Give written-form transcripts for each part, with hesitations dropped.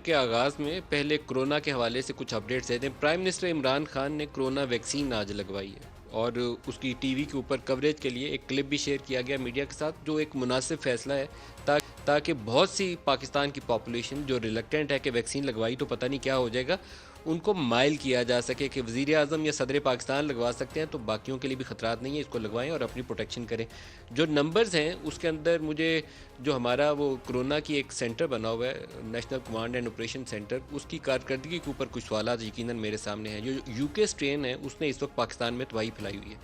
کے آغاز میں پہلے کرونا کے حوالے سے کچھ اپڈیٹس دیتے ہیں۔ پرائم منسٹر عمران خان نے کرونا ویکسین آج لگوائی ہے، اور اس کی ٹی وی کے اوپر کوریج کے لیے ایک کلپ بھی شیئر کیا گیا میڈیا کے ساتھ، جو ایک مناسب فیصلہ ہے تاکہ بہت سی پاکستان کی پاپولیشن جو ریلیکٹنٹ ہے کہ ویکسین لگوائی تو پتہ نہیں کیا ہو جائے گا، ان کو مائل کیا جا سکے کہ وزیر اعظم یا صدر پاکستان لگوا سکتے ہیں تو باقیوں کے لیے بھی خطرات نہیں ہیں، اس کو لگوائیں اور اپنی پروٹیکشن کریں۔ جو نمبرز ہیں اس کے اندر مجھے جو ہمارا وہ کرونا کی ایک سینٹر بنا ہوا ہے، National Command and Operation Centre, اس کی کارکردگی کے اوپر کچھ سوالات یقیناً میرے سامنے ہیں۔ جو یو کے اسٹرین ہے اس نے اس وقت پاکستان میں تباہی پھیلائی ہوئی ہے،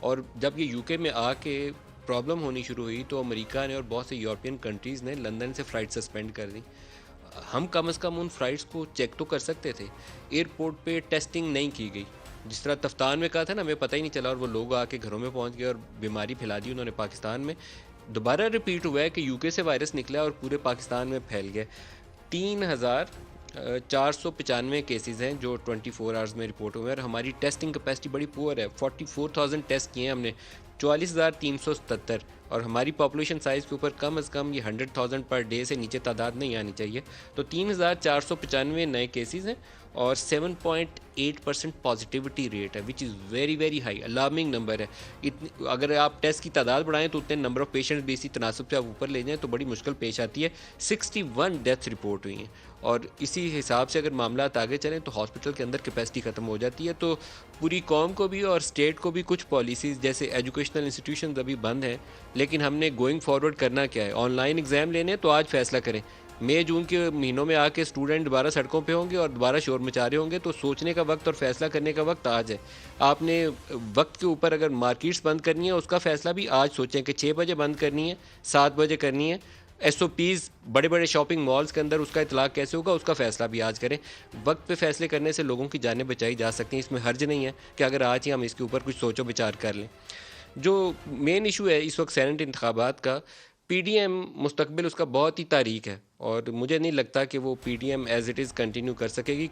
اور جب یہ یو کے میں آ کے پرابلم ہونی شروع ہوئی تو امریکہ نے اور بہت سے یورپین کنٹریز نے لندن سے فلائٹ سسپینڈ کر دی۔ ہم کم از کم ان فلائٹس کو چیک تو کر سکتے تھے۔ ایئرپورٹ پہ ٹیسٹنگ نہیں کی گئی، جس طرح تفتان میں کہا تھا نا، ہمیں پتہ ہی نہیں چلا اور وہ لوگ آ کے گھروں میں پہنچ گئے اور بیماری پھیلا دی انہوں نے پاکستان میں۔ دوبارہ ریپیٹ ہوا ہے کہ یو کے سے وائرس نکلا اور پورے پاکستان میں پھیل گیا۔ 3,495 کیسز ہیں جو 24 آورز میں رپورٹ ہوئے ہیں، اور ہماری ٹیسٹنگ کیپیسٹی بڑی پور ہے۔ 44,000 ٹیسٹ کیے ہیں ہم نے، 44,377، اور ہماری پاپولیشن سائز کے اوپر کم از کم یہ 100,000 پر ڈے سے نیچے تعداد نہیں آنی چاہیے۔ تو 3,495 نئے کیسز ہیں اور 7.8% پازیٹیوٹی ریٹ ہے، which is very very high, alarming number ہے۔ اگر آپ ٹیسٹ کی تعداد بڑھائیں تو اتنے نمبر آف پیشنٹس بھی اسی تناسب سے آپ اوپر لے جائیں تو بڑی مشکل پیش آتی ہے۔ 61 ڈیتھس رپورٹ ہوئی ہیں، اور اسی حساب سے اگر معاملات آگے چلیں تو ہاسپٹل کے اندر کیپیسٹی ختم ہو جاتی ہے۔ تو پوری قوم کو بھی اور اسٹیٹ کو بھی کچھ پالیسیز، جیسے ایجوکیشنل انسٹیٹیوشنز ابھی بند ہیں، لیکن ہم نے گوئنگ فارورڈ کرنا کیا ہے؟ آن لائن ایگزام لینے تو آج فیصلہ کریں۔ مئی جون کے مہینوں میں آ کے اسٹوڈنٹ دوبارہ سڑکوں پہ ہوں گے اور دوبارہ شور مچا رہے ہوں گے، تو سوچنے کا وقت اور فیصلہ کرنے کا وقت آج ہے۔ آپ نے وقت کے اوپر اگر مارکیٹس بند کرنی ہے اس کا فیصلہ بھی آج سوچیں کہ 6 بجے بند کرنی ہے، 7 بجے کرنی ہے۔ ایس او پیز بڑے بڑے شاپنگ مالز کے اندر اس کا اطلاق کیسے ہوگا، اس کا فیصلہ بھی آج کریں۔ وقت پہ فیصلے کرنے سے لوگوں کی جانیں بچائی جا سکتی ہیں، اس میں حرج نہیں ہے کہ اگر آج ہی ہم اس کے اوپر کچھ سوچ و بچار کر لیں۔ جو مین ایشو ہے اس وقت سینٹ انتخابات کا، پی ڈی ایم مستقبل اس کا بہت ہی تاریک ہے، اور مجھے نہیں لگتا کہ وہ P D M as it is continue کر سکے گی۔